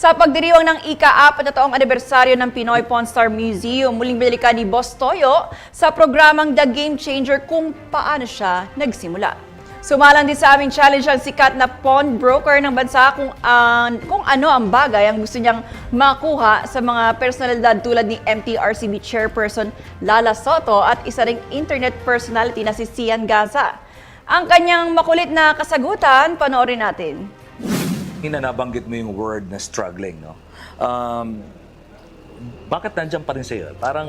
Sa pagdiriwang ng ika-4 na taong anibersaryo ng Pinoy Pawn Star Museum, muling binalikan ni Boss Toyo sa programang The Game Changer kung paano siya nagsimula. Sumalang din sa aming challenge ang sikat na pawn broker ng bansa kung ano ang bagay ang gusto niyang makuha sa mga personalidad tulad ni MTRCB Chairperson Lala Soto at isa ring internet personality na si Sian Gaza. Ang kanyang makulit na kasagutan, panoorin natin. Nabanggit mo yung word na struggling, no? Bakit nandiyan pa rin sa'yo? Parang,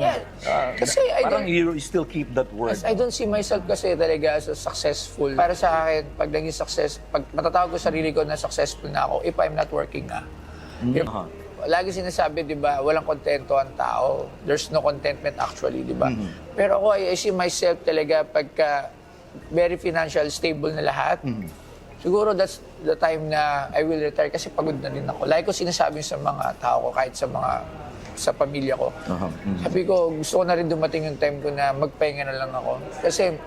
kasi parang you still keep that word. I don't see myself kasi talaga as successful. Para sa akin, pag naging success, pag matatawag ko sarili ko na successful na ako, if I'm not working na. Lagi sinasabi, di ba, walang kontento ang tao. There's no contentment actually, di ba? Pero ako, I see myself talaga pagka very financial stable na lahat. Siguro that's the time na I will retire kasi pagod na rin ako. Like ko sinasabi sa mga tao ko, kahit sa pamilya ko. Sabi ko, gusto ko na rin dumating yung time ko na magpahinga na lang ako. Kasi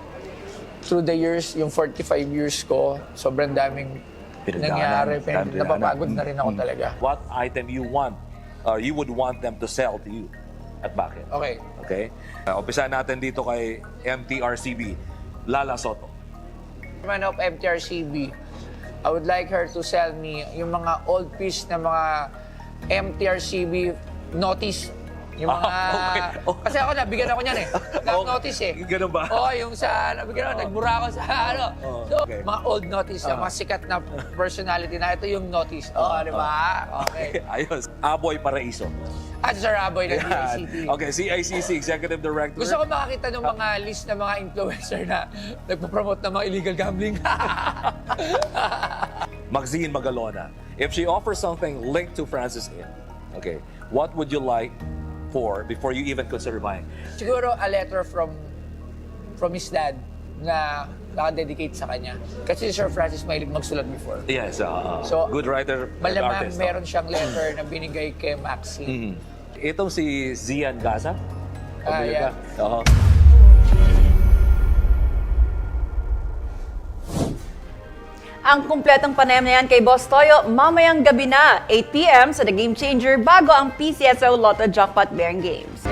through the years, yung 45 years ko, sobrang daming nangyari. Napapagod na rin ako talaga. What item you want, or you would want them to sell to you? At bakit? Okay? Umpisahan natin dito kay MTRCB, Lala Soto. Man of MTRCB, I would like her to sell me yung mga old piece na mga MTRCB notice. Yung mga... Kasi ako, nabigyan ako niyan eh. Notice eh. Ganun ba? Oo, yung sa... Nabigyan ako, nagbura ako sa ano. So, mga old notice, mga sikat na personality na ito yung notice. Oo, di ba? Okay. Ayos. Aboy Paraiso. At Sir Aboy ng DICT. Okay, CICC Executive Director. Gusto ko makakita ng mga list ng mga influencer na nagpo-promote ng mga illegal gambling. Maxine Magalona. If she offers something linked to Francis Inn, okay, what would you like for before you even consider buying? Siguro a letter from his dad na naka-dedicate sa kanya. Kasi si Sir Francis mahilig magsulat before. Yes, So, good writer and malamang artist. meron siyang letter na binigay kay Maxine. Itong si Zian Gaza? Yeah. Ang kumpletong panayam na yan kay Boss Toyo mamayang gabi na, 8 p.m. sa The Game Changer bago ang PCSO Lotto Jackpot Bearing Games.